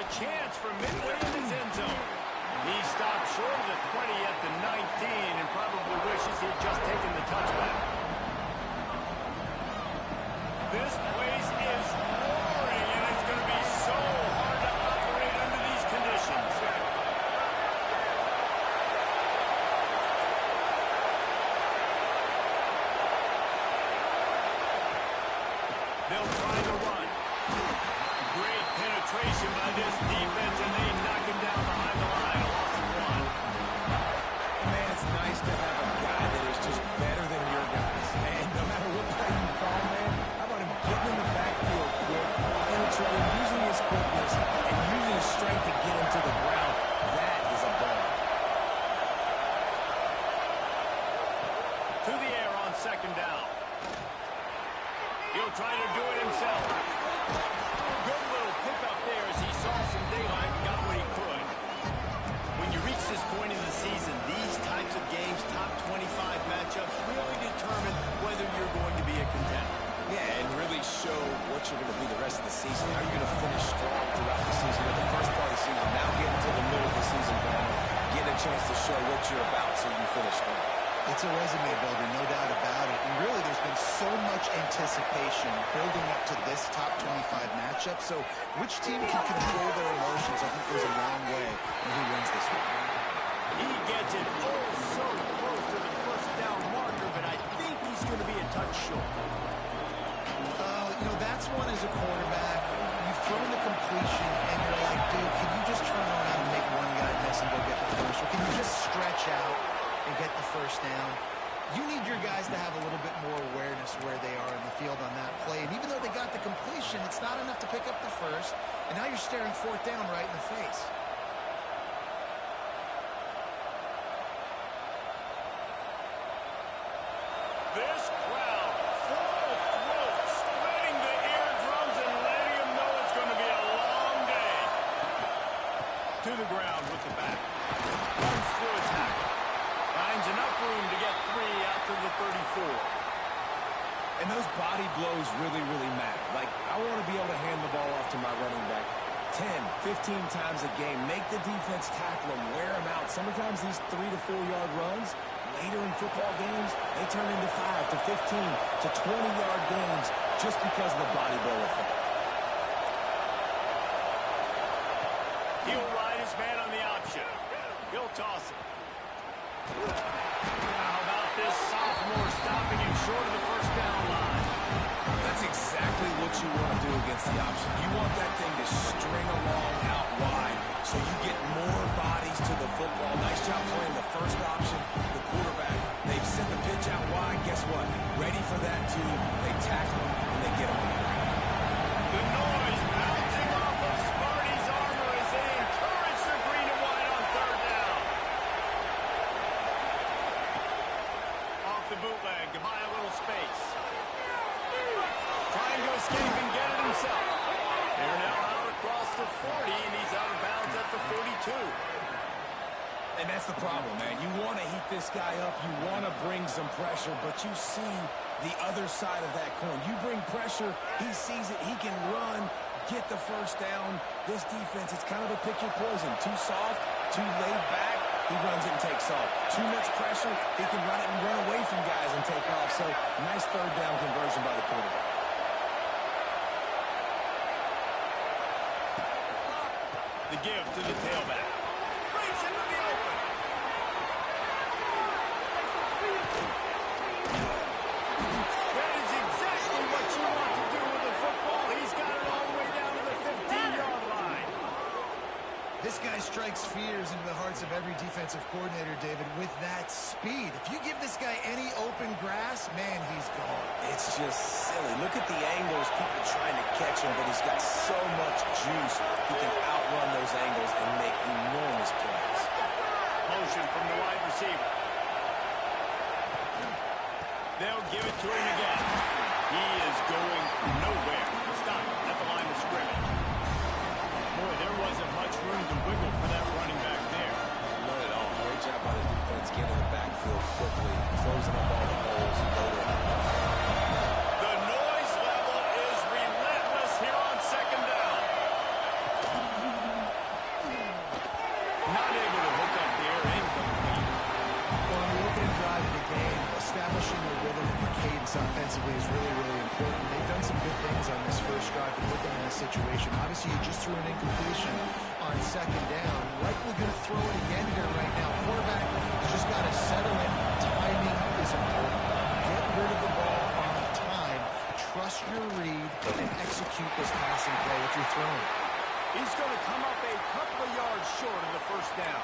a chance from midway in his end zone. He stopped short of the 20 at the 19 and probably wishes he'd just taken the touchback. This place is roaring, and it's going to be so hard to operate under these conditions. They'll try to run. Great penetration by this defense, and they knock him down behind the line. A loss of 1. Man, it's nice to have a guy that is just better than your guys. And no matter what play you call, man, how about him getting in the backfield quick, penetrating, using his quickness, and using his strength to get him to the ground. That is a ball. To the air on second down. He'll try to do it himself. Good little pickup there as he saw some daylight and got what he could. When you reach this point in the season, these types of games, top 25 matchups, really determine whether you're going to be a contender. Yeah, and really show what you're going to be the rest of the season. How you're going to finish strong throughout the season. In the first part of the season, now getting to the middle of the season, get a chance to show what you're about so you can finish strong. It's a resume builder, no doubt about it. And really, there's been so much anticipation building up to this top 25 matchup. So which team can control their emotions, I think, goes a long way in who wins this one. He gets it so close to the first down marker, but I think he's going to be a touch short. You know, that's one as a quarterback. You've thrown the completion, and you're like, dude, can you just turn around and make one guy miss and go get the first? Or can you just stretch out and get the first down? You need your guys to have a little bit more awareness where they are in the field on that play. And even though they got the completion, it's not enough to pick up the first. And now you're staring fourth down right in the face. This crowd, full of throats, splitting the eardrums and letting them know it's going to be a long day. To the ground with the back. Runs through a tackle. Finds enough room to get 3 out to the 34. And those body blows really, really matter. Like, I want to be able to hand the ball off to my running back 10, 15 times a game. Make the defense tackle them, wear them out. Sometimes these 3 to 4 yard runs, later in football games, they turn into 5 to 15 to 20-yard games just because of the body blow effect. He'll ride his man on the option. He'll toss it. How about this sophomore stopping him short of the first down line? That's exactly what you want to do against the option. You want that thing to string along out wide so you get more bodies to the football. Nice job playing the first option, the quarterback. They've sent the pitch out wide. Guess what? Ready for that too. They tackle him and they get him on the ground. The noise bouncing off of Smarty's armor as they encourage the green and white on third down. Off the bootleg to buy a little space. Trying to escape and get it himself. They're now out across the 40, and he's out of bounds at the 42. And that's the problem, man. You want to heat this guy up. You want to bring some pressure, but you see the other side of that coin. You bring pressure, he sees it, he can run, get the first down. This defense, it's kind of a pick your poison. Too soft, too laid back, he runs it and takes off. Too much pressure, he can run it and run away from guys and take off. So, nice third down conversion by the quarterback. The give to the tailback. Breaks into the open. That is exactly what you want to do with the football. He's got it all the way down to the 15-yard line. This guy strikes fears into the hearts of every defensive coordinator, David, with that speed. If you give this guy any open grass, man, he's gone. It's just silly. Look at the angles, people trying to catch him, but he's got so much juice. He can outrun those angles and make enormous plays. Motion from the wide receiver. They'll give it to him again. He is going nowhere. Stop at the line of scrimmage. Boy, there wasn't much room to wiggle for that running back there. Not at all. Great job by the defense getting in the backfield quickly, closing up all the holes. The noise level is relentless here on second down. Not able to hook up there. Incomplete. Well, on the opening drive of the game, establishing the rhythm and the cadence offensively is really, really important. They've done some good things on this first drive to put them in this situation. Obviously, you just threw an incompletion on second down. Likely going to throw it again here right now. Quarterback has just got to settle in. Timing is important. Get rid of the ball on time. Trust your read and execute this passing play if you're throwing. He's going to come up a couple of yards short of the first down.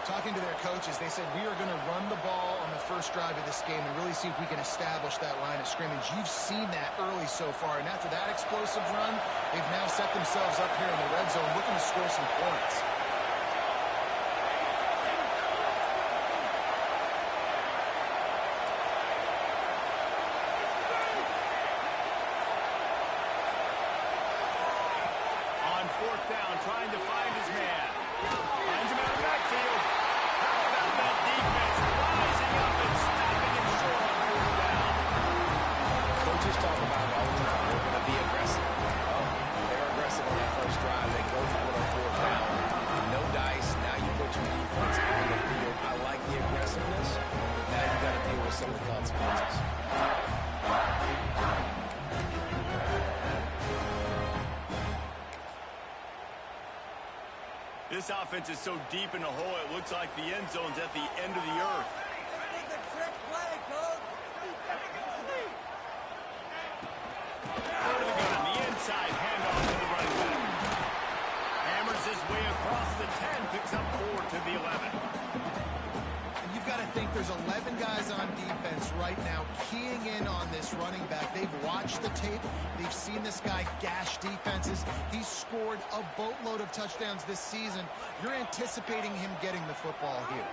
Talking to their coaches, they said, we are going to run the ball on the first drive of this game and really see if we can establish that line of scrimmage. You've seen that early so far, and after that explosive run, they've now set themselves up here in the red zone looking to score some points. On fourth down, trying to find his man. Finds him out of the backfield. How about that defense rising up and stopping him short on fourth down? Coaches talk about all the time, we're going to be aggressive. Well, they're aggressive on that first drive. They go for it on fourth down. No dice. Now you put your defense on the field. I like the aggressiveness. Now you got to deal with some of the consequences. This offense is so deep in the hole, it looks like the end zone's at the end of the earth. Third of the gun, the inside handoff to the running back. Hammers his way across the 10, picks up 4 to the 11. You've got to think there's 11 guys on defense right now keying in on this running back. They've watched the tape. They've seen this guy gash defenses. He's scored a boatload of touchdowns this season. You're anticipating him getting the football here.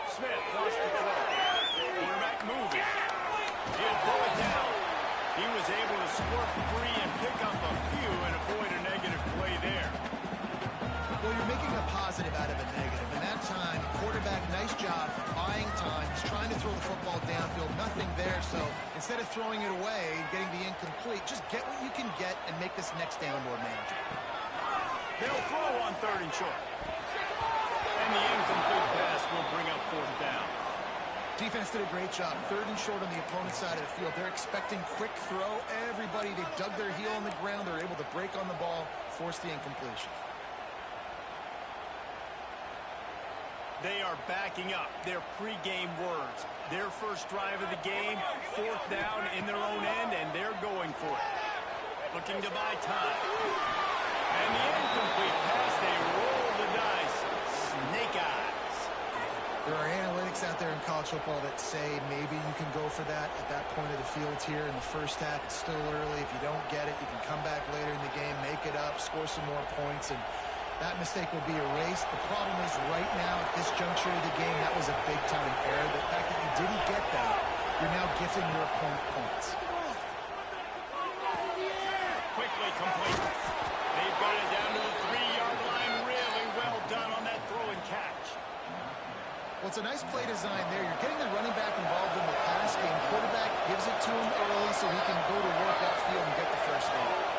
Smith wants to throw. Quarterback moving. He'll pull it down. He was able to squirt free and pick up a few and avoid a negative play there. Well, you're making a positive out of a negative. And that time, quarterback, nice job, buying time. He's trying to throw the football downfield. Nothing there. So instead of throwing it away and getting the incomplete, just get what you can get and make this next down more manageable. They'll throw on third and short. And the incomplete pass will bring up fourth down. Defense did a great job. Third and short on the opponent's side of the field. They're expecting quick throw. Everybody, they dug their heel on the ground. They're able to break on the ball, force the incompletion. They are backing up their pregame words. Their first drive of the game, fourth down in their own end, and they're going for it. Looking to buy time. And the incomplete pass, they roll the dice. Snake eyes. There are analytics out there in college football that say maybe you can go for that at that point of the field here in the first half. It's still early. If you don't get it, you can come back later in the game, make it up, score some more points, and that mistake will be erased. The problem is right now, at this juncture of the game, that was a big-time error. The fact that you didn't get that, you're now gifting your opponent points. Quickly complete. They've got it down to the 3-yard line. Really well done on that throw and catch. Well, it's a nice play design there. You're getting the running back involved in the pass game. Quarterback gives it to him early so he can go to work upfield and get the first down.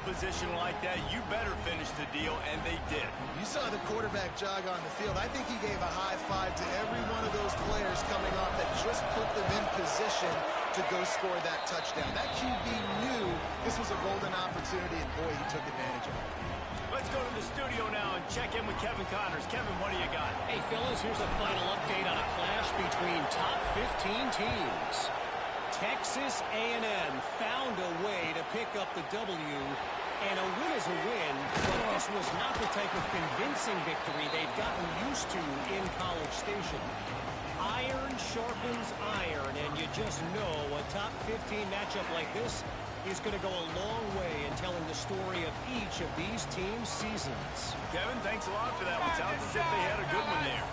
Position like that, you better finish the deal, and they did. You saw the quarterback jog on the field. I think he gave a high five to every one of those players coming off that just put them in position to go score that touchdown. That QB knew this was a golden opportunity, and boy, he took advantage of it. Let's go to the studio now and check in with Kevin Connors. Kevin, what do you got? Hey, fellas, here's a final update on a clash between top 15 teams. Texas A&M found a way to pick up the W, and a win is a win, but this was not the type of convincing victory they've gotten used to in College Station. Iron sharpens iron, and you just know a top 15 matchup like this is going to go a long way in telling the story of each of these teams' seasons. Kevin, thanks a lot for that one. Sounds as if they had a good one there.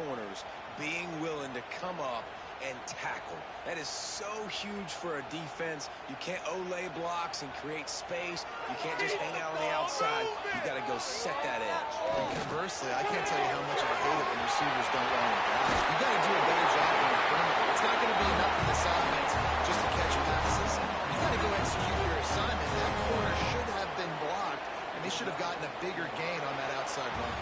corners being willing to come up and tackle. That is so huge for a defense. You can't Olay blocks and create space. You can't just hang out on the outside. You got to go set that edge. And conversely, I can't tell you how much I hate it when receivers don't want to block. You got to do a better job on the perimeter. It's not going to be enough in this offense just to catch passes. You got to go execute your assignment. That corner should have been blocked, and they should have gotten a bigger gain on that outside run.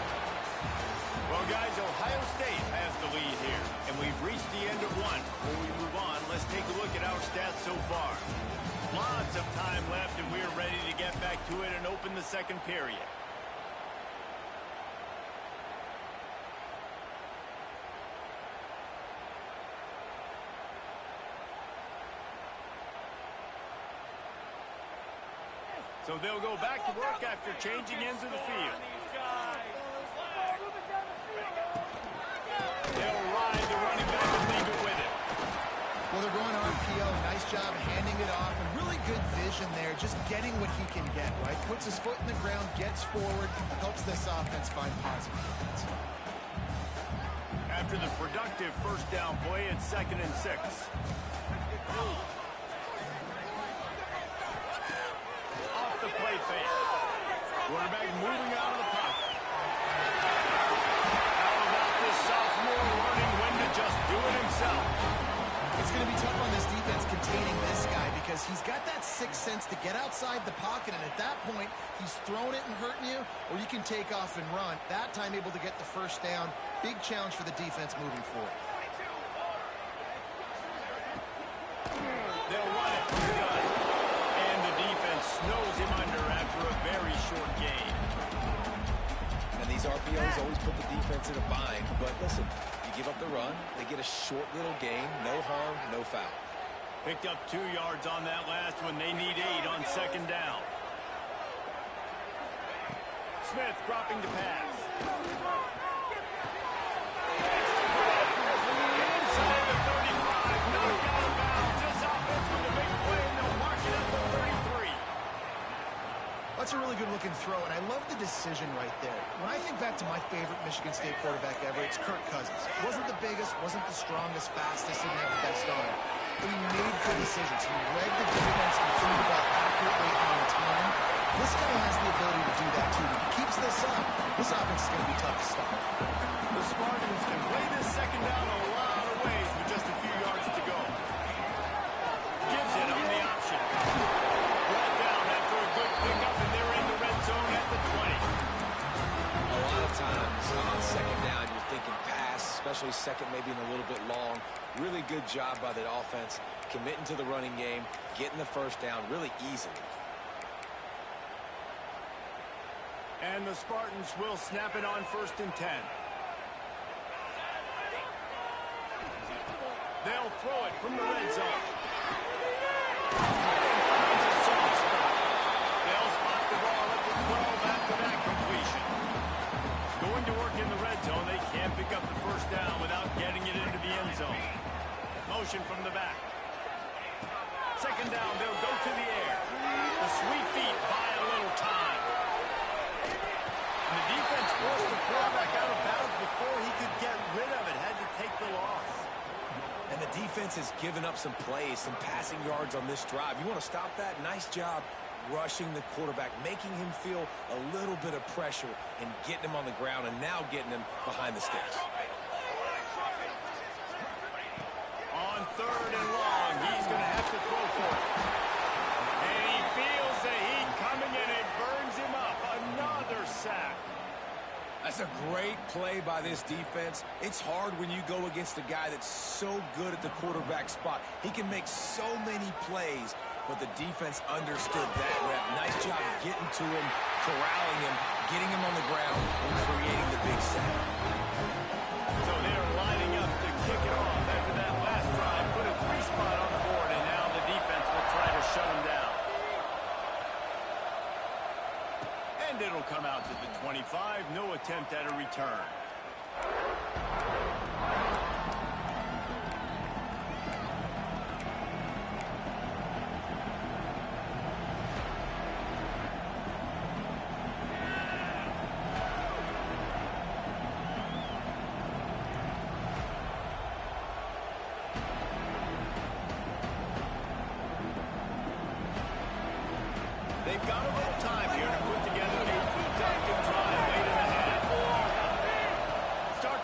Well, guys, Ohio State has the lead here, and we've reached the end of one. Before we move on, let's take a look at our stats so far. Lots of time left, and we're ready to get back to it and open the second period. So they'll go back to work after changing ends of the field. They'll ride the running back and leave it with it. Well, they're going RPO. Nice job handing it off. And really good vision there, just getting what he can get, right? Puts his foot in the ground, gets forward, helps this offense find positive defense. After the productive first down play, it's 2nd and 6. Off the play fake. Quarterback moving out of the pocket. How about this sophomore learning when to just do it himself? It's going to be tough on this defense containing this guy because he's got that sixth sense to get outside the pocket, and at that point, he's throwing it and hurting you, or you can take off and run. That time able to get the first down. Big challenge for the defense moving forward. They'll run it from the gun. And the defense snows him under after a very short gain. And these RPOs always put the defense in a bind. But listen, you give up the run, they get a short little gain, no harm, no foul. Picked up 2 yards on that last one. They need 8 on 2nd down. Smith dropping to pass. Inside the 35, knocked out of bounds. This offense with a big play, and they'll mark it at the 33. That's a really good-looking throw, and I love the decision right there. When I think back to my favorite Michigan State quarterback ever, it's Kirk Cousins. Wasn't the biggest, wasn't the strongest, fastest, didn't have the best arm. But he made good decisions. He read the defense and threw the ball accurately on time. This guy has the ability to do that, too. If he keeps this up, this offense is going to be tough to stop. The Spartans can play this 2nd down a lot of ways with just a few yards to go. Gives it on the option. Brought down after a good pickup, and they're in the red zone at the 20. A lot of times on 2nd down, you're thinking pass, especially second, maybe a little bit long. Really good job by the offense, committing to the running game, getting the first down really easily. And the Spartans will snap it on 1st and 10. They'll throw it from the red zone. Finds a soft spot. They'll spot the ball at the 12 after that completion. Going to work in the red zone, they can't pick up the first down without getting it into the end zone. Motion from the back. 2nd down, they'll go to the air. The sweet feet buy a little time. And the defense forced the quarterback out of bounds before he could get rid of it. Had to take the loss. And the defense has given up some plays, some passing yards on this drive. You want to stop that? Nice job rushing the quarterback, making him feel a little bit of pressure and getting him on the ground and now getting him behind the sticks. On 3rd and long, he's going to have to throw for it. And he feels the heat coming and it burns him up. Another sack. That's a great play by this defense. It's hard when you go against a guy that's so good at the quarterback spot. He can make so many plays, but the defense understood that rep. Nice job getting to him, corralling him, getting him on the ground, and creating the big sack. So they're lining up to kick it off after that last drive. Put a 3-spot on the board, and now the defense will try to shut him down. And it'll come out to the 25. No attempt at a return.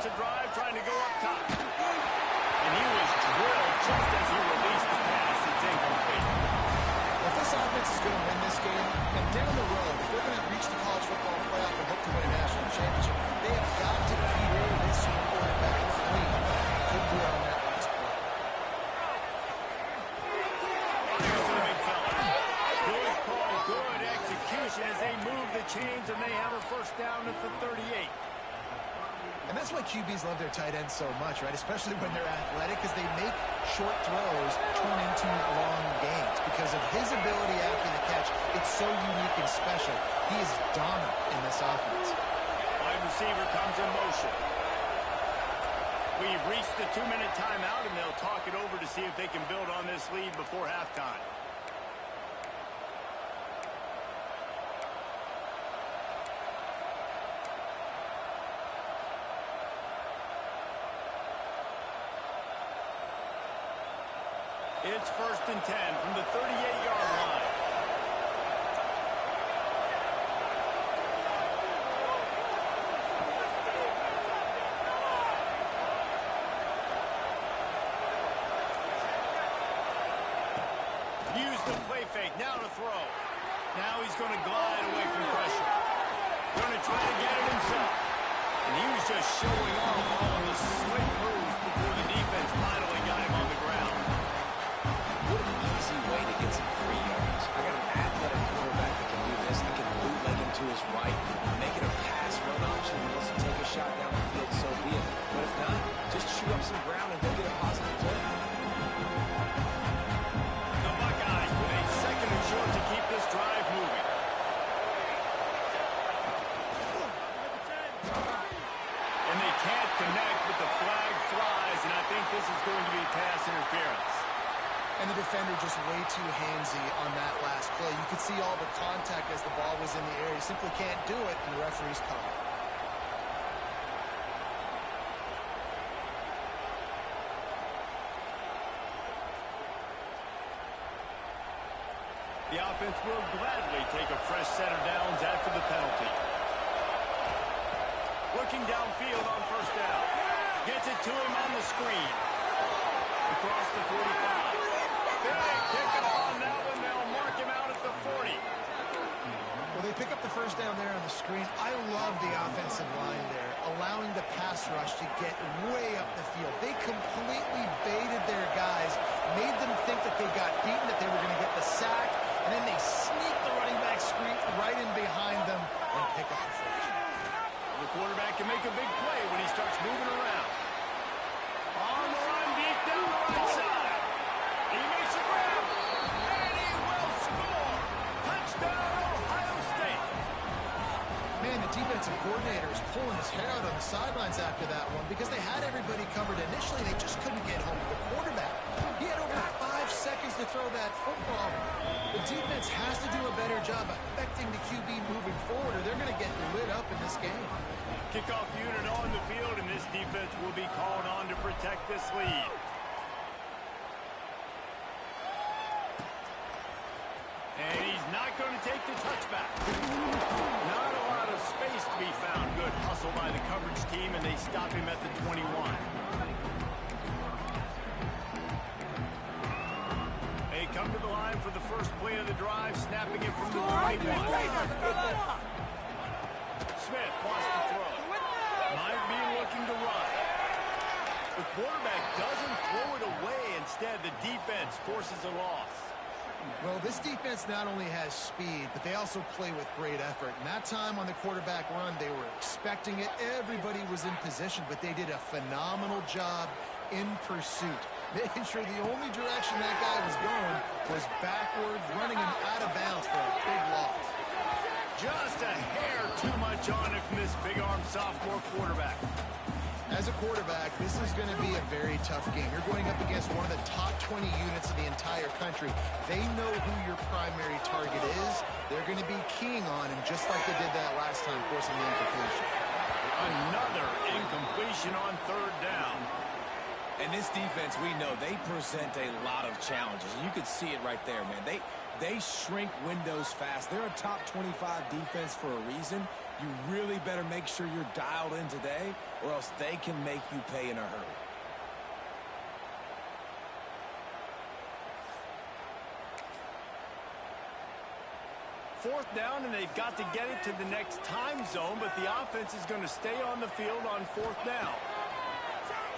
a drive trying to go up top. And he was drilled just as he released the pass. It's incomplete. If this offense is going to win this game, and down the road, if they're going to reach the college football playoff and hope to win a national championship, they have got to keep this quarterback clean. Couldn't do it on that last play. Fires to the big fella. Good call, good execution as they move the chains, and they have a first down at the 38. And that's why QBs love their tight ends so much, right? Especially when they're athletic, because they make short throws turn into long gains. Because of his ability after the catch, it's so unique and special. He is dominant in this offense. Wide receiver comes in motion. We've reached the 2-minute timeout, and they'll talk it over to see if they can build on this lead before halftime. It's 1st and 10 from the 38-yard line. Use the play fake. Now to throw. Now he's going to glide away from pressure. Going to try to get it himself. And he was just showing off all the slick moves before the defense finally got him on the ground. What an easy way to get some free yards. I got an athletic quarterback that can do this. I can bootleg him to his right, make it a pass run option. If he wants to take a shot down the field, so be it. But if not, just chew up some ground and go get a positive play. The Buckeyes with a 2nd and short to keep this drive moving. And they can't connect, but the flag flies, and I think this is going to be pass interference. And the defender just way too handsy on that last play. You could see all the contact as the ball was in the air. He simply can't do it, and the referee's called. The offense will gladly take a fresh set of downs after the penalty. Looking downfield on 1st down. Gets it to him on the screen. Across the 45. Big pickup on that one. They'll mark him out at the 40. Well, they pick up the first down there on the screen. I love the offensive line there, allowing the pass rush to get way up the field. They completely baited their guys, made them think that they got beaten, that they were going to get the sack, and then they sneak the running back screen right in behind them and pick up the first. The quarterback can make a big play when he starts moving around. On the run, deep down the right side. He makes a grab, and he will score. Touchdown, Ohio State. Man, the defensive coordinator is pulling his hair out on the sidelines after that one because they had everybody covered initially. They just couldn't get home to the quarterback. He had over 5 seconds to throw that football. The defense has to do a better job affecting the QB moving forward, or they're going to get lit up in this game. Kickoff unit on the field, and this defense will be called on to protect this lead. And he's not going to take the touchback. Not a lot of space to be found. Good hustle by the coverage team, and they stop him at the 21. They come to the line for the first play of the drive, snapping it from the 21. Smith wants to throw. Might be looking to run. The quarterback doesn't throw it away. Instead, the defense forces a loss. Well, this defense not only has speed, but they also play with great effort. And that time on the quarterback run, they were expecting it. Everybody was in position, but they did a phenomenal job in pursuit, making sure the only direction that guy was going was backward, running him out of bounds for a big loss. Just a hair too much on it from this big-arm sophomore quarterback. As a quarterback, this is going to be a very tough game. You're going up against one of the top 20 units in the entire country. They know who your primary target is. They're going to be keying on him just like they did that last time, forcing the incompletion. Another incompletion on 3rd down. And this defense, we know, they present a lot of challenges. You could see it right there, man. They shrink windows fast. They're a top 25 defense for a reason. You really better make sure you're dialed in today, or else they can make you pay in a hurry. Fourth down, and they've got to get it to the next time zone, but the offense is going to stay on the field on fourth down.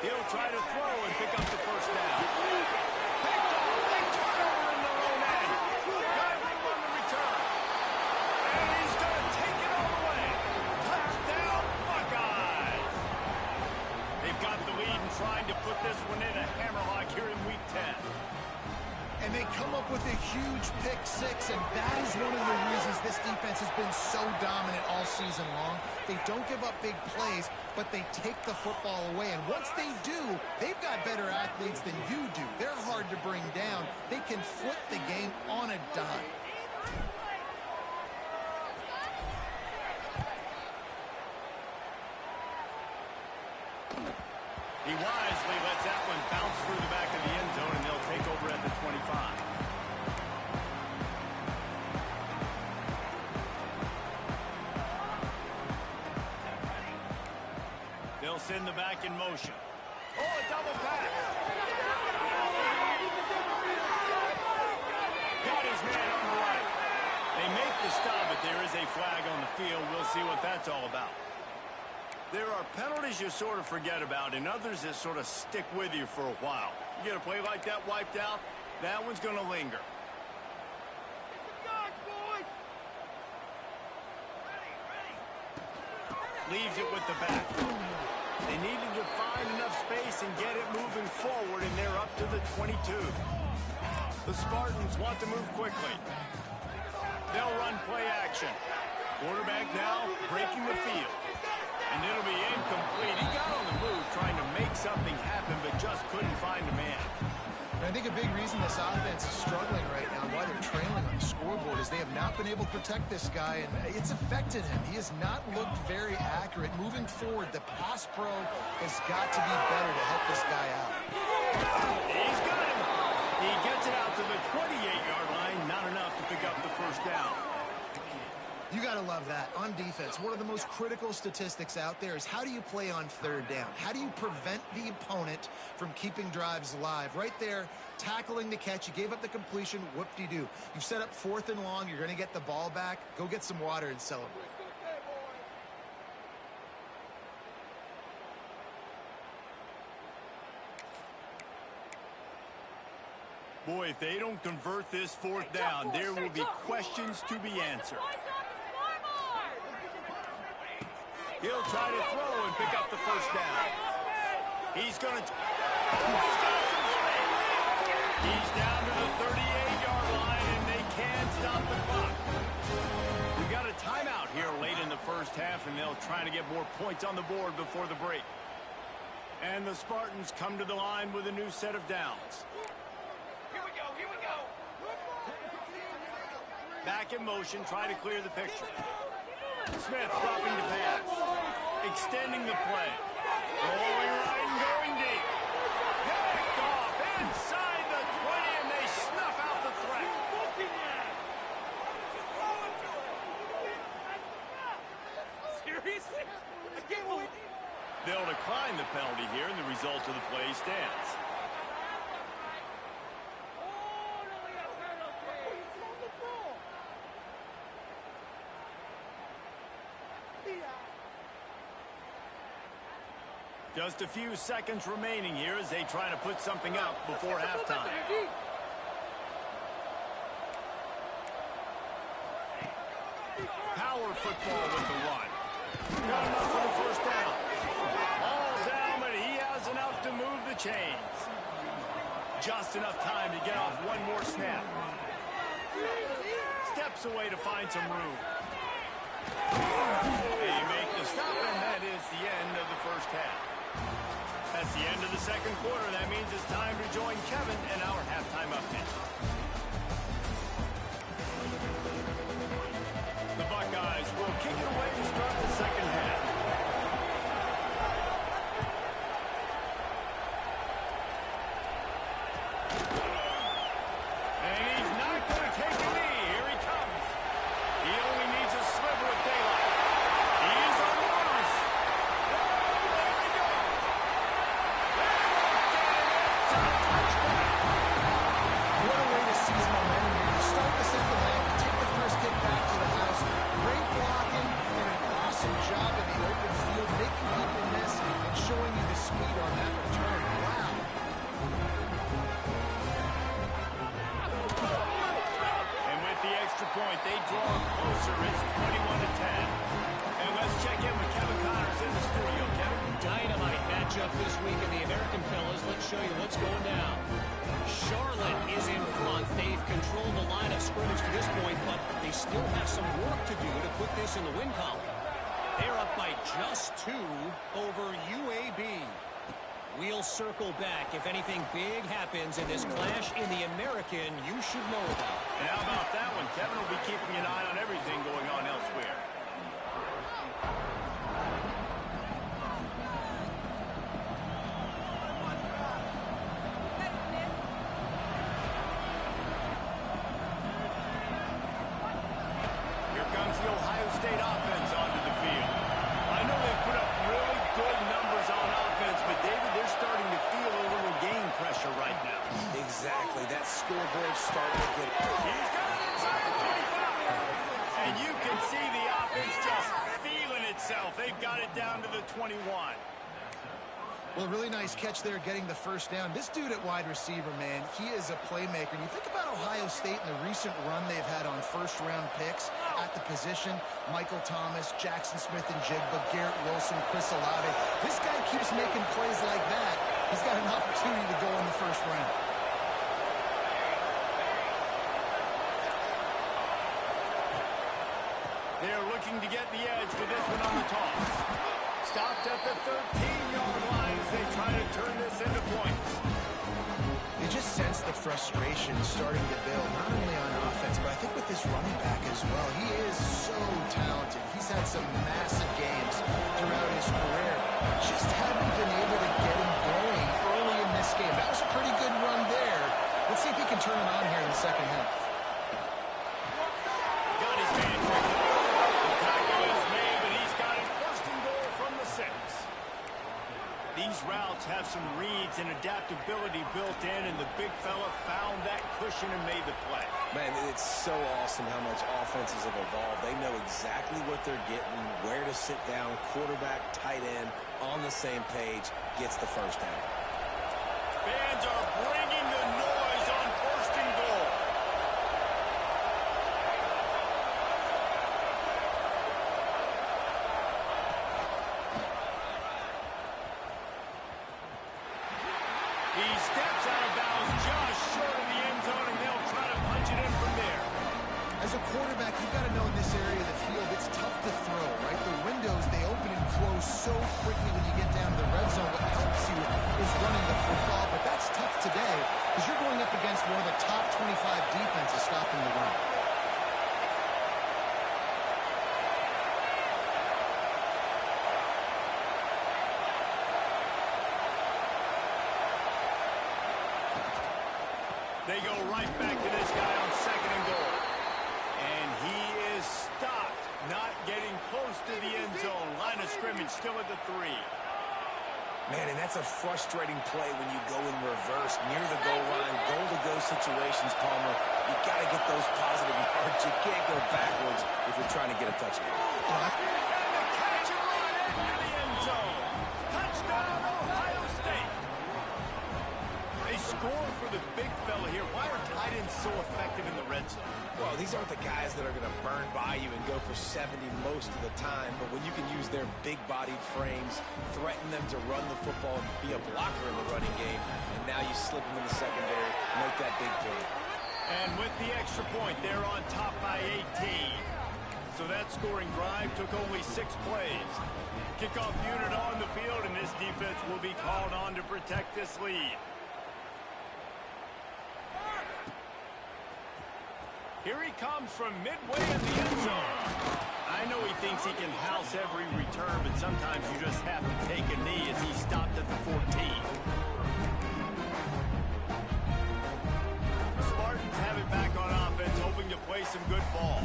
He'll try to throw and pick up the first down. Picked off. They turn over in their own end. Got room on the return. And he's going to take it all the way. Touchdown, Buckeyes. They've got the lead and trying to put this one in a hammerlock here in Week 10. And they come up with a huge pick six, and that is one of the reasons this defense has been so dominant all season long. They don't give up big plays, but they take the football away. And once they do, they've got better athletes than you do. They're hard to bring down. They can flip the game on a dime. He wisely lets that one bounce through the back of the end zone, and they'll take over at the 25. They'll send the back in motion. Oh, a double pass. Got his man on the right. They make the stop, but there is a flag on the field. We'll see what that's all about. There are penalties you sort of forget about and others that sort of stick with you for a while. You get a play like that wiped out, that one's going to linger. Leaves it with the back. They needed to find enough space and get it moving forward, and they're up to the 22. The Spartans want to move quickly. They'll run play action. Quarterback now breaking the field. And it'll be incomplete. He got on the move trying to make something happen, but just couldn't find a man. And I think a big reason this offense is struggling right now, why they're trailing on the scoreboard, is they have not been able to protect this guy, and it's affected him. He has not looked very accurate. Moving forward, the pass pro has got to be better to help this guy out. He's got him. He gets it out to the 28-yard line. Not enough to pick up the first down. You got to love that. On defense, one of the most critical statistics out there is how do you play on third down? How do you prevent the opponent from keeping drives alive? Right there, tackling the catch. You gave up the completion. Whoop-de-doo. You've set up fourth and long. You're going to get the ball back. Go get some water and celebrate. Boy, if they don't convert this fourth down, there will be questions to be answered. He'll try to throw and pick up the first down. He's going to... He's got some space. He's down to the 38-yard line, and they can't stop the clock. We've got a timeout here late in the first half, and they'll try to get more points on the board before the break. And the Spartans come to the line with a new set of downs. Here we go, here we go. Back in motion, trying to clear the picture. Smith dropping the pass. Extending the play. Rolling right and going deep. Picked off inside the 20, and they snuff out the threat. Seriously? I can't believe it. They'll decline the penalty here, and the result of the play stands. Just a few seconds remaining here as they try to put something up before halftime. Power football with the run. Got enough for the first down. All down, but he has enough to move the chains. Just enough time to get off one more snap. Steps away to find some room. They make the stop, and that is the end of the first half. That's the end of the second quarter. That means it's time to join Kevin in our halftime update. The Buckeyes will kick it away to start the second half. And he's not going to take it answer is 21-10. And let's check in with Kevin Connors in the studio. Kevin? Dynamite matchup this week in the American, fellas. Let's show you what's going down. Charlotte is in front. They've controlled the line of scrimmage to this point, but they still have some work to do to put this in the win column. They're up by just 2 over UAB. We'll circle back. If anything big happens in this clash in the American, you should know about. And how about that one? Kevin will be keeping an eye on everything going on elsewhere. Here comes the Ohio State offense onto the field. I know they've put up really good numbers on offense, but David, they're starting to feel a little game pressure right now. Exactly. That scoreboard's starting to get... He's got it inside the 25. And you can see the offense just feeling itself. They've got it down to the 21. Well, really nice catch there getting the first down. This dude at wide receiver, man, he is a playmaker. And you think about Ohio State and the recent run they've had on first-round picks at the position. Michael Thomas, Jackson Smith-Njigba, Garrett Wilson, Chris Olave. This guy keeps making plays like that. He's got an opportunity to go in the first round. They're looking to get the edge with this one on the toss. Stopped at the 13-yard line as they try to turn this into points. You just sense the frustration starting to build, not only on offense, but I think with this running back as well. He is so talented. He's had some massive games throughout his career. Just haven't been able to get him going early in this game. That was a pretty good run there. Let's see if he can turn it on here in the second half. Got his hand picked up. The tackle is made, but he's got it first and goal from the 6. These routes have some reads and adaptability built in, and the big fella found that cushion and made the play. Man, it's so awesome how much offenses have evolved. They know exactly what they're getting, where to sit down, quarterback, tight end, on the same page, gets the first down. Fans are bringing the noise on first and goal. He steps out of bounds just short of the end zone, and they'll try to punch it in from there. As a quarterback, you've got to know in this area of the field, it's tough to throw, right? The windows, they open and close so quickly when you get down to the red zone. What helps you is running the football, but that's tough today because you're going up against one of the top 25 defenses stopping the run. They go right back to this guy on second and goal. And he is stopped, not getting close to the end zone. Line of scrimmage still at the 3. Man, and that's a frustrating play when you go in reverse near the goal line, goal-to-go situations, Palmer. You got to get those positive yards. You can't go backwards if you're trying to get a touchdown. And the catch and run into the end zone. Touchdown, Ohio State. They score for the big fella here. Why are tight ends so effective in the red zone? Well, these aren't the guys that are going to burn by you and go for 70 most of the time, but when you can use their big-bodied frames, threaten them to run the football and be a blocker in the running game, and now you slip them in the secondary, make that big play. And with the extra point, they're on top by 18. So that scoring drive took only 6 plays. Kickoff unit on the field, and this defense will be called on to protect this lead. Here he comes from midway in the end zone. I know he thinks he can house every return, but sometimes you just have to take a knee as he stopped at the 14. The Spartans have it back on offense, hoping to play some good ball.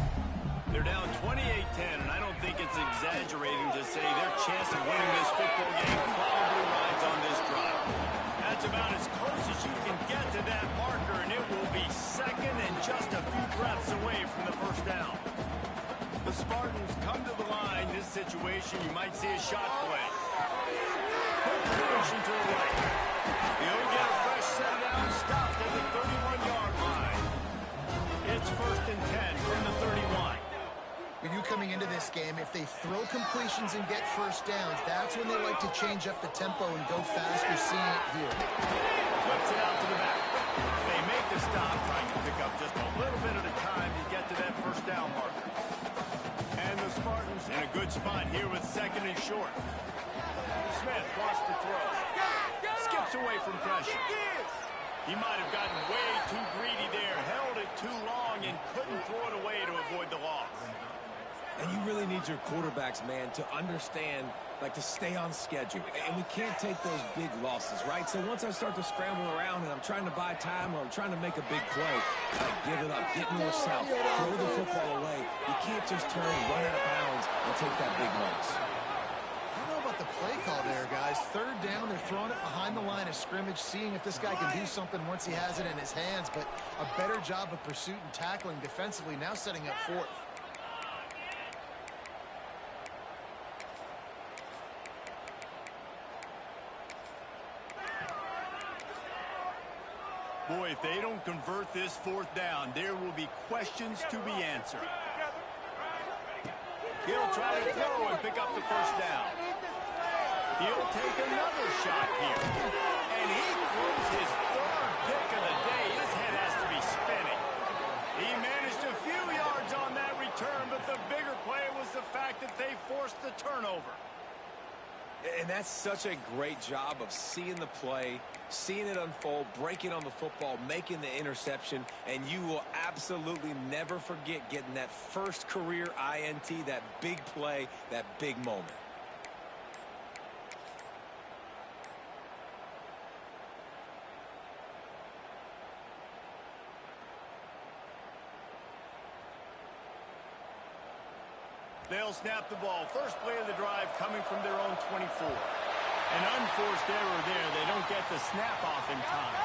They're down 28-10, and I don't think it's exaggerating to say their chance of winning this football game probably rides on this drive. That's about as close as you can get to that marker, and it will be second and just a few breaths away from the first down. The Spartans come to the line. This situation, you might see a shot play. Quick creation to the right. He'll get a fresh set down, stopped at the 31-yard line. It's first and 10 from the 31. game, if they throw completions and get first downs, that's when they like to change up the tempo and go faster. Seeing it here. Flips it out to the back. They make the stop, trying to pick up just a little bit at a time to get to that first down marker. And the Spartans in a good spot here with second and short. Smith wants to throw. Skips away from pressure. He might have gotten way too greedy there, held it too long, and couldn't throw it away to avoid the loss. And you really need your quarterbacks, man, to understand, like, to stay on schedule. And we can't take those big losses, right? So once I start to scramble around and I'm trying to buy time or I'm trying to make a big play, I give it up, get north south, throw the football away. You can't just turn, run out of bounds, and take that big loss. I don't know about the play call there, guys. Third down, they're throwing it behind the line of scrimmage, seeing if this guy can do something once he has it in his hands, but a better job of pursuit and tackling defensively, now setting up fourth. Boy, if they don't convert this fourth down, there will be questions to be answered. He'll try to throw and pick up the first down. He'll take another shot here. And he throws his third pick of the day. His head has to be spinning. He managed a few yards on that return, but the bigger play was the fact that they forced the turnover. And that's such a great job of seeing the play, seeing it unfold, breaking on the football, making the interception, and you will absolutely never forget getting that first career INT, that big play, that big moment. They'll snap the ball. First play of the drive coming from their own 24. An unforced error there. They don't get the snap off in time.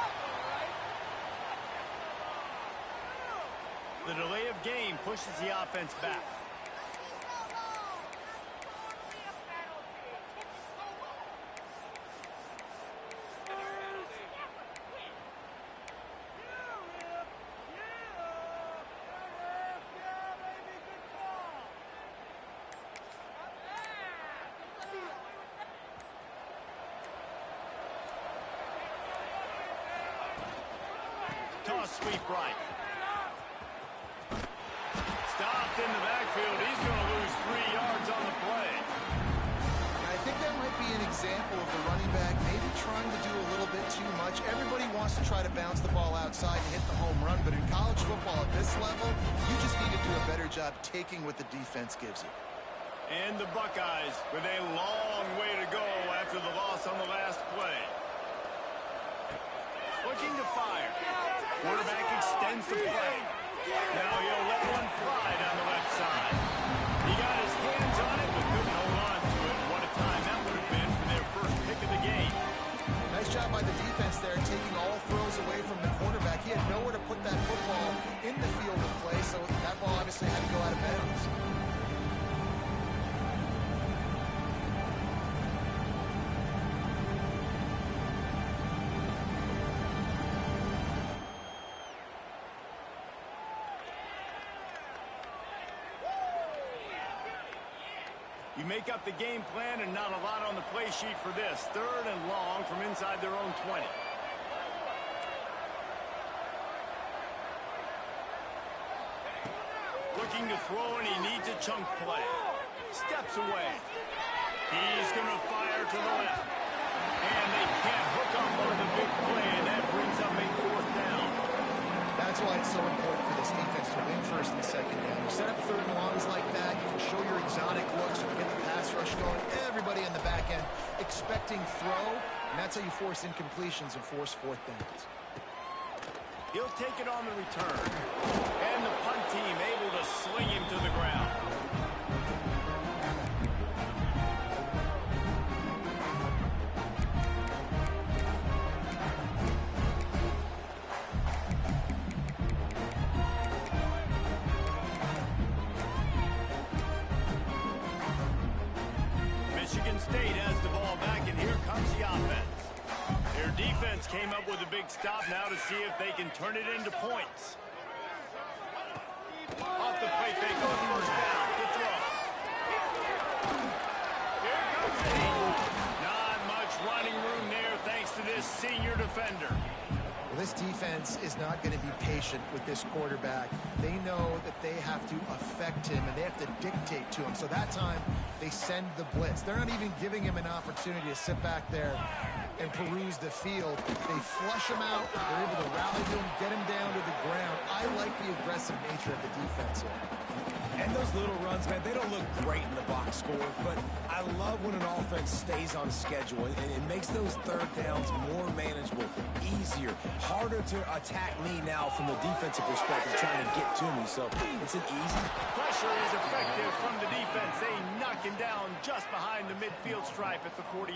The delay of game pushes the offense back. Toss sweep right. Stopped in the backfield. He's going to lose 3 yards on the play. I think that might be an example of the running back maybe trying to do a little bit too much. Everybody wants to try to bounce the ball outside and hit the home run, but in college football at this level, you just need to do a better job taking what the defense gives you. And the Buckeyes with a long way to go after the loss on the last play. Looking to fire. Quarterback extends the play. Now he'll let one fly down the left side. He got his hands on it, but couldn't hold on to it. What a time that would have been for their first pick of the game. Nice job by the defense there, taking all throws away from the quarterback. He had nowhere to put that football in the field of play, so that ball obviously had to go out of bounds. You make up the game plan and not a lot on the play sheet for this. Third and long from inside their own 20. Looking to throw, and he needs a chunk play. Steps away. He's going to fire to the left. And they can't hook up on the big play, and that brings up a fourth down. That's why it's so important for this defense to win first and second down. You set up third and longs like that, you can show your exotic looks, you can get the pass rush going, everybody in the back end expecting throw, and that's how you force incompletions and force fourth downs. He'll take it on the return. And the punt team able to sling him to the ground. Michigan State has the ball back, and here comes the offense. Their defense came up with a big stop now to see if they can turn it into points. Off the play fake on first down. Good throw. this senior defender. Well, this defense is not going to be patient with this quarterback. They know that they have to affect him, and they have to dictate to him. So that time, they send the blitz. They're not even giving him an opportunity to sit back there and peruse the field. They flush him out. They're able to rally to him, get him down to the ground. I like the aggressive nature of the defense here. And those little runs, man, they don't look great in the box score, but I love when an offense stays on schedule, and it makes those third downs more manageable, easier, harder to attack me now from the defensive perspective, trying to get to me. So it's an easy. Pressure is effective from the defense. They knock him down just behind the midfield stripe at the 48.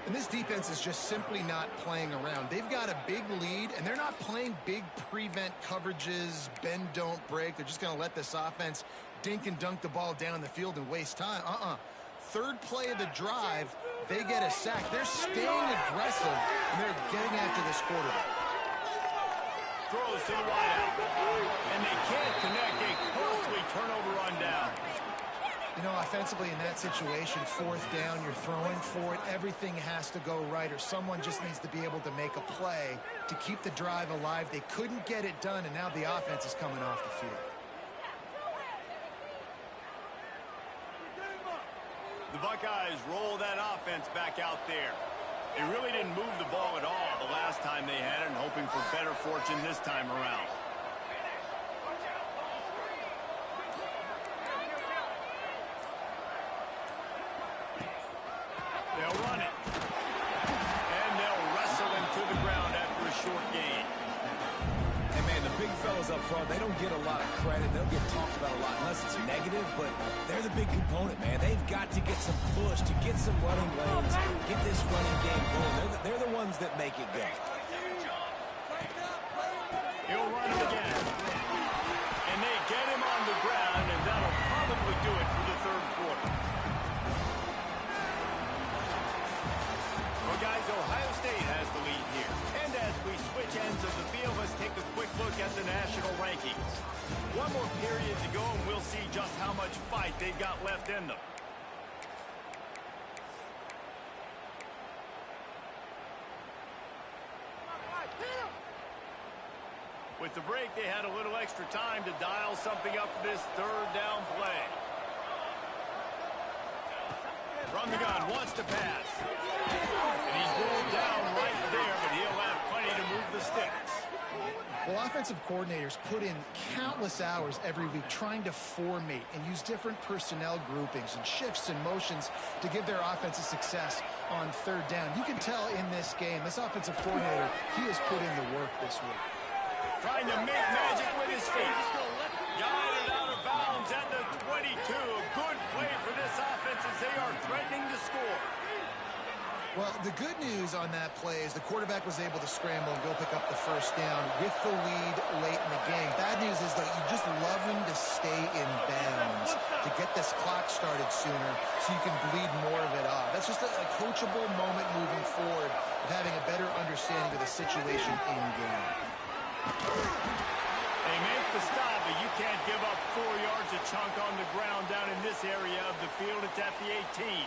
And this defense is just simply not playing around. They've got a big lead, and they're not playing big prevent coverages, bend, don't break. They're just going to let this offense dink and dunk the ball down the field and waste time. Third play of the drive, they get a sack. They're staying aggressive, and they're getting after this quarterback. Throws to the wideout, and they can't connect. A costly turnover on down. You know, offensively in that situation, fourth down, you're throwing for it. Everything has to go right, or someone just needs to be able to make a play to keep the drive alive. They couldn't get it done, and now the offense is coming off the field. The Buckeyes roll that offense back out there. They really didn't move the ball at all the last time they had it, and hoping for better fortune this time around. They'll run it. And they'll wrestle him to the ground after a short gain. And, man, the big fellas up front, they don't get a lot of credit. They'll get talked about a lot unless it's negative, but they're the big component, man. They've got to get some push, to get some running lanes, get this running game going. They're the ones that make it go. He'll run it again. And they get him on the ground, and that'll probably do it for the third quarter. Well, guys, Ohio State has the lead here. And as we switch ends of the field, let's take a quick look at the national rankings. One more period to go, and we'll see just how much fight they've got left in them. With the break, they had a little extra time to dial something up for this third down play. From the gun, wants to pass. And he's rolled down right there, but he'll have plenty to move the sticks. Well, offensive coordinators put in countless hours every week trying to formate and use different personnel groupings and shifts and motions to give their offense a success on third down. You can tell in this game, this offensive coordinator, he has put in the work this week. Trying to make magic with his feet. Guided out of bounds at the 22. A good play for this offense as they are threatening to score. Well, the good news on that play is the quarterback was able to scramble and go pick up the first down with the lead late in the game. Bad news is that you just love him to stay in bounds to get this clock started sooner so you can bleed more of it off. That's just a coachable moment moving forward of having a better understanding of the situation in game. They make the stop, but you can't give up 4 yards a chunk on the ground down in this area of the field. It's at the 18.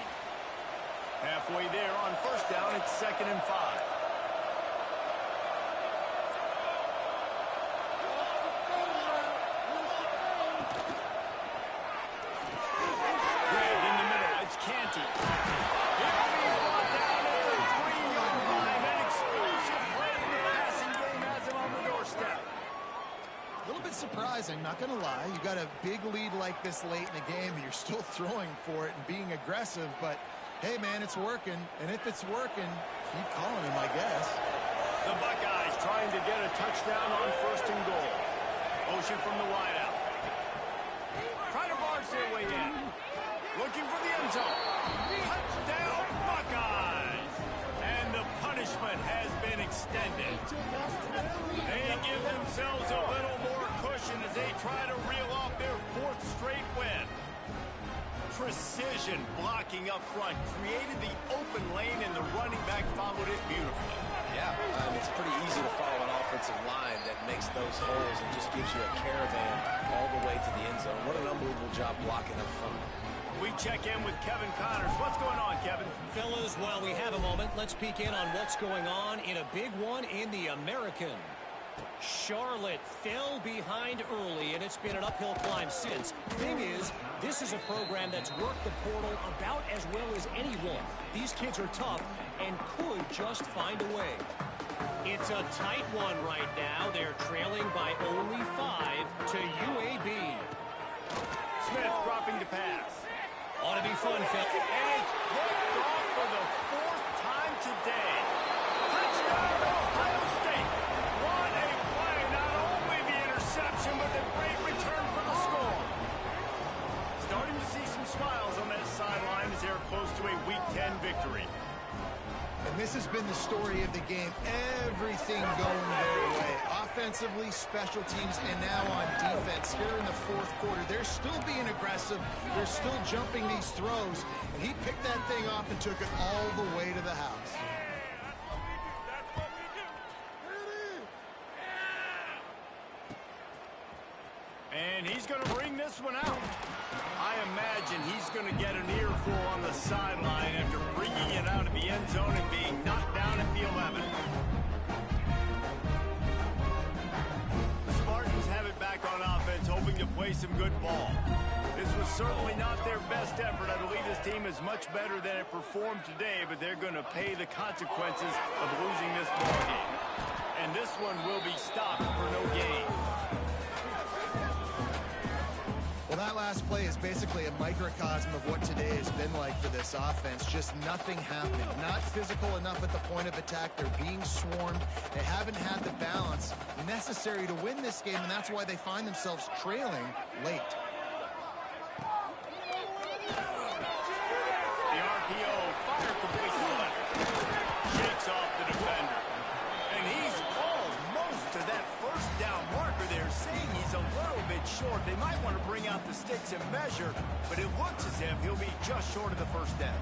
Halfway there on first down, it's 2nd and 5. Greg in the middle, it's Canty. He'll be brought down at the 3-yard line. An explosive play in the passing game has him on the doorstep. A little bit surprising, not going to lie. You got a big lead like this late in the game, and you're still throwing for it and being aggressive, but hey, man, it's working. And if it's working, keep calling him, I guess. The Buckeyes trying to get a touchdown on 1st and goal. Osu from the wideout. Trying to barge their way in. Looking for the end zone. Touchdown, Buckeyes! And the punishment has been extended. They give themselves a little more cushion as they try to reel off their 4th straight win. Precision blocking up front created the open lane, and the running back followed it beautifully. Yeah, it's pretty easy to follow an offensive line that makes those holes and just gives you a caravan all the way to the end zone. What an unbelievable job blocking up front. We check in with Kevin Connors. What's going on, Kevin? Fellas, while we have a moment, let's peek in on what's going on in a big one in the American. Charlotte fell behind early, and it's been an uphill climb since. Thing is, this is a program that's worked the portal about as well as anyone. These kids are tough and could just find a way. It's a tight one right now. They're trailing by only 5 to UAB. Smith dropping to pass. Ought to be fun, Phil. And it's picked off for the 4th time today. Touchdown, Ohio State. What a play. Not only the interception, but the great return for the score. Starting to see some smiles on that sideline as they're close to a Week 10 victory. And this has been the story of the game. Everything going their way. Offensively, special teams, and now on defense. Here in the 4th quarter, they're still being aggressive. They're still jumping these throws. And he picked that thing off and took it all the way to the house. And he's going to bring this one out. I imagine he's going to get an earful on the sideline after bringing it out of the end zone and being knocked down at the 11. The Spartans have it back on offense, hoping to play some good ball. This was certainly not their best effort. I believe this team is much better than it performed today, but they're going to pay the consequences of losing this ball game. And this one will be stopped for no gain. Well, that last play is basically a microcosm of what today has been like for this offense. Just nothing happened. Not physical enough at the point of attack. They're being swarmed. They haven't had the balance necessary to win this game, and that's why they find themselves trailing late. The RPO fire complete to left. Shakes off the defender. And he's almost to that first down marker there, saying he's a little bit short. They might want to bring out the sticks and measure, but it looks as if he'll be just short of the first down.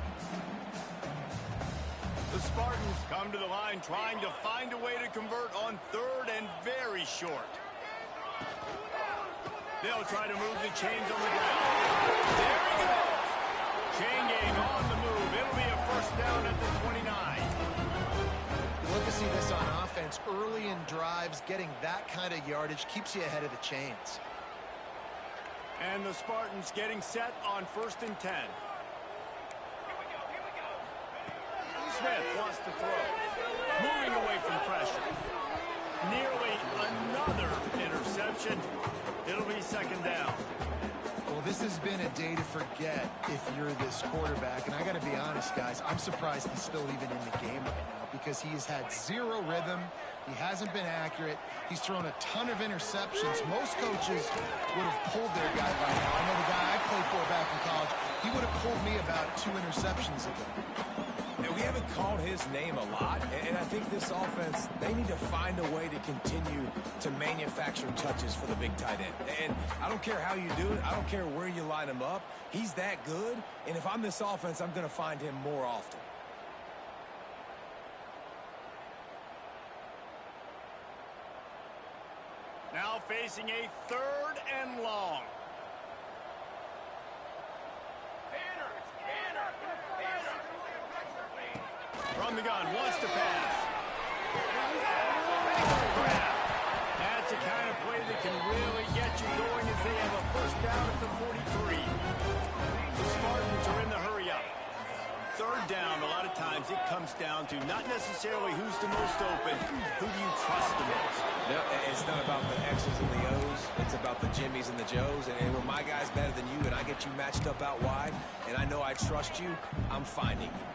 The Spartans come to the line trying to find a way to convert on 3rd and very short. They'll try to move the chains on the ground. There he goes. Chain gang on the move. It'll be a first down at the 29. You love to see this on offense. Early in drives, getting that kind of yardage keeps you ahead of the chains. And the Spartans getting set on 1st and 10. Smith wants to throw. Moving away from pressure. Nearly another interception. It'll be 2nd down. Well, this has been a day to forget if you're this quarterback. And I got to be honest, guys, I'm surprised he's still even in the game right now because he has had zero rhythm. He hasn't been accurate. He's thrown a ton of interceptions. Most coaches would have pulled their guy by now. I know the guy I played for back in college, he would have pulled me about 2 interceptions ago. And we haven't called his name a lot, and I think this offense, they need to find a way to continue to manufacture touches for the big tight end. And I don't care how you do it. I don't care where you line him up. He's that good, and if I'm this offense, I'm going to find him more often. Now facing a 3rd and long. From the gun, wants to pass. That's the kind of play that can really get you going as they have a first down at the 43. The Spartans are in the hurry up. 3rd down, a lot of times it comes down to not necessarily who's the most open, who do you trust the most? No, it's not about the X's and the O's. It's about the Jimmys and the Joes. And when my guy's better than you and I get you matched up out wide, and I know I trust you, I'm finding you.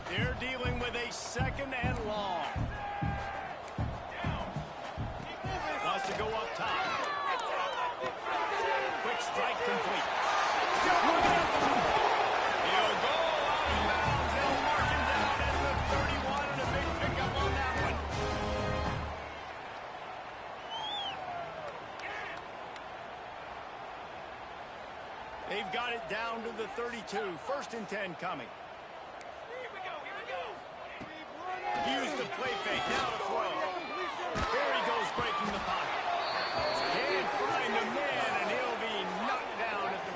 They're dealing with a 2nd and long. Wants to go up top. Quick strike complete. He'll go out of bounds. They'll mark him down at the 31 and a big pickup on that one. They've got it down to the 32. 1st and 10 coming. Use the play fake, now to throw. There he goes, breaking the pocket. Can't find the man, and he'll be knocked down at the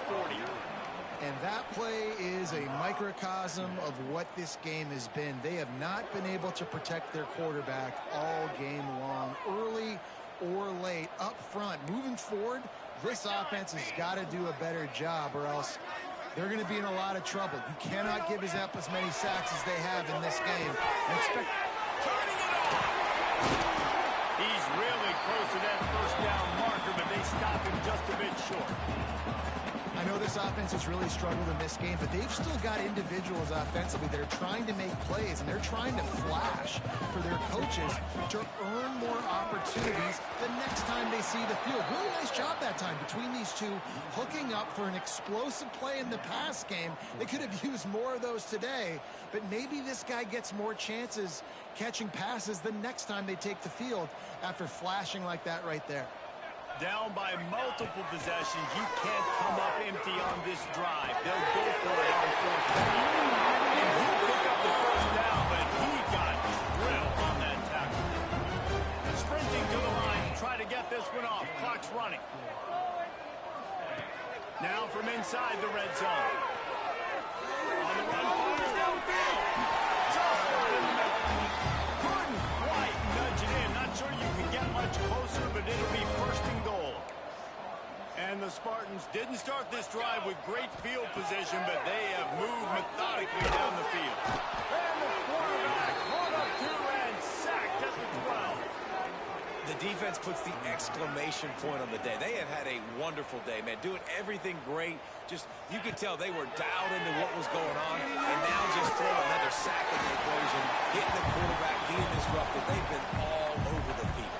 microcosm of what this game has been. They have not been able to protect their quarterback all game long, early or late, up front. Moving forward, this offense has got to do a better job, or else they're going to be in a lot of trouble. You cannot give us up as many sacks as they have in this game. And expect Turning it off. He's really close to that first down marker, but they stop him just a bit short. I know this offense has really struggled in this game, but they've still got individuals offensively that are trying to make plays, and they're trying to flash for their coaches to earn more opportunities the next time they see the field. Really nice job that time between these two, hooking up for an explosive play in the pass game. They could have used more of those today, but maybe this guy gets more chances catching passes the next time they take the field after flashing like that right there. Down by multiple possessions. You can't come up empty on this drive. They'll go for it on fourth down. And he'll pick up the first down, but he got drilled on that tackle. Sprinting to the line to try to get this one off. Clock's running. Now from inside the red zone. On the run, fires downfield. Just right in the middle. Couldn't quite nudge it in. Not sure you can get much closer, but it'll be first and goal. And the Spartans didn't start this drive with great field position, but they have moved methodically down the field. And the quarterback caught up to and sacked at the 12. The defense puts the exclamation point on the day. They have had a wonderful day, man. Doing everything great. Just, you could tell they were dialed into what was going on, and now just throw another sack in the equation, hitting the quarterback, being disrupted. They've been all over the field.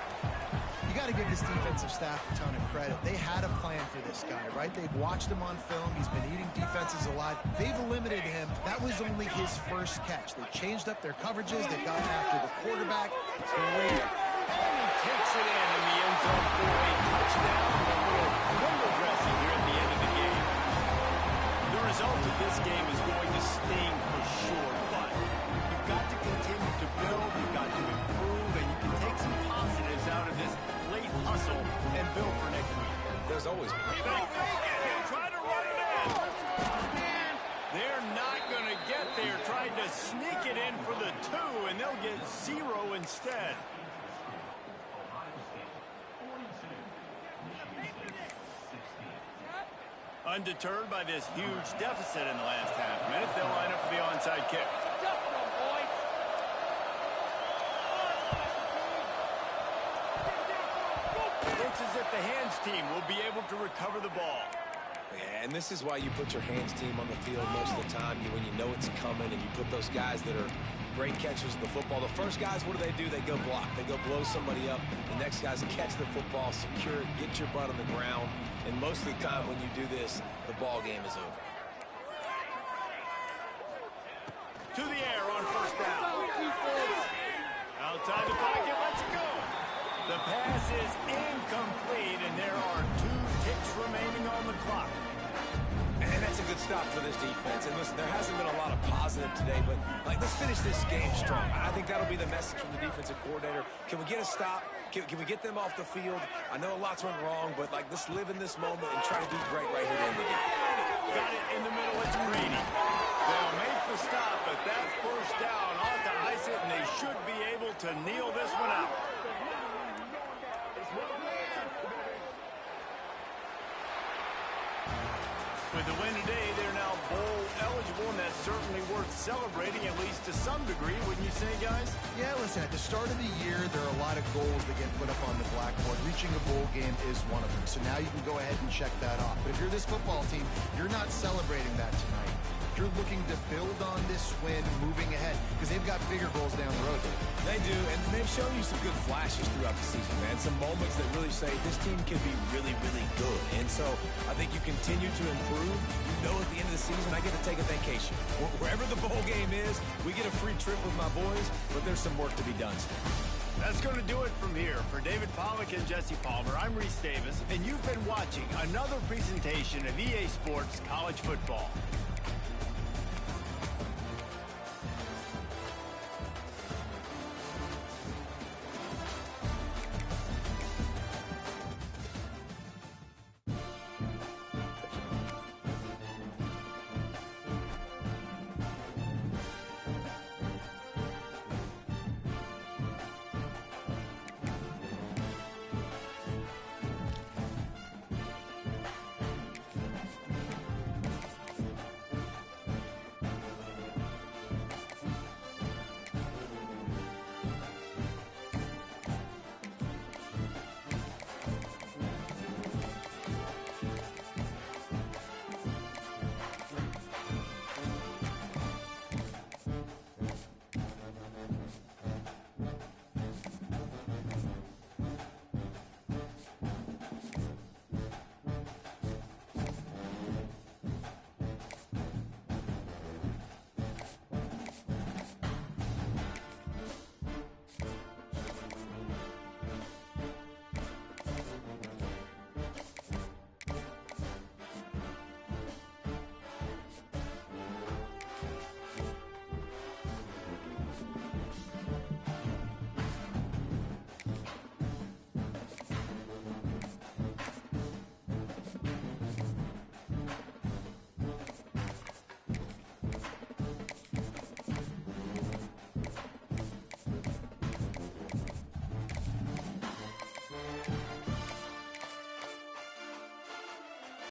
You got to give this defensive staff a ton of credit. They had a plan for this guy, right? They've watched him on film. He's been eating defenses alive. They've limited him. That was only his first catch. They changed up their coverages. They've gotten after the quarterback. Great. And he takes it in the end zone for a touchdown. A little window dressing here at the end of the game. The result of this game is going to sting for sure, but you've got to continue to build. You've got to improve, and you can take some positives out of this late hustle and build for next week. There's always... They fake it. He'll try to run it in. They're not going to get there. Trying to sneak it in for the 2, and they'll get 0 instead. Undeterred by this huge deficit in the last half minute, they'll line up for the onside kick. Looks as if the hands team will be able to recover the ball. Yeah, and this is why you put your hands team on the field most of the time. When you know it's coming, and you put those guys that are great catchers of the football. The first guys, what do? They go block. They go blow somebody up. The next guys catch the football, secure it, get your butt on the ground. And most of the time when you do this, the ball game is over. To the air on first down. Outside the pocket, let's go. The pass is incomplete, and there are 2 ticks remaining on the clock. And that's a good stop for this defense. And listen, there hasn't been a lot of positive today, but let's finish this game strong. I think that'll be the message from the defensive coordinator. Can we get a stop? Can we get them off the field? I know a lot's went wrong, but let's live in this moment and try to be great right here to end the game. Got it in the middle. It's Brady. They'll make the stop, but that first down ought to ice it, and they should be able to kneel this one out. With the win today, they're now bowl eligible, and that's certainly worth celebrating, at least to some degree, wouldn't you say, guys? Yeah, listen, at the start of the year, there are a lot of goals that get put up on the blackboard. Reaching a bowl game is one of them. So now you can go ahead and check that off. But if you're this football team, you're not celebrating that tonight. You're looking to build on this win moving ahead because they've got bigger goals down the road. They do, and they've shown you some good flashes throughout the season, man. Some moments that really say this team can be really, really good. And so I think you continue to improve. You know at the end of the season, I get to take a vacation. Wherever the bowl game is, we get a free trip with my boys, but there's some work to be done still. That's going to do it from here. For David Pollack and Jesse Palmer, I'm Reese Davis, and you've been watching another presentation of EA Sports College Football.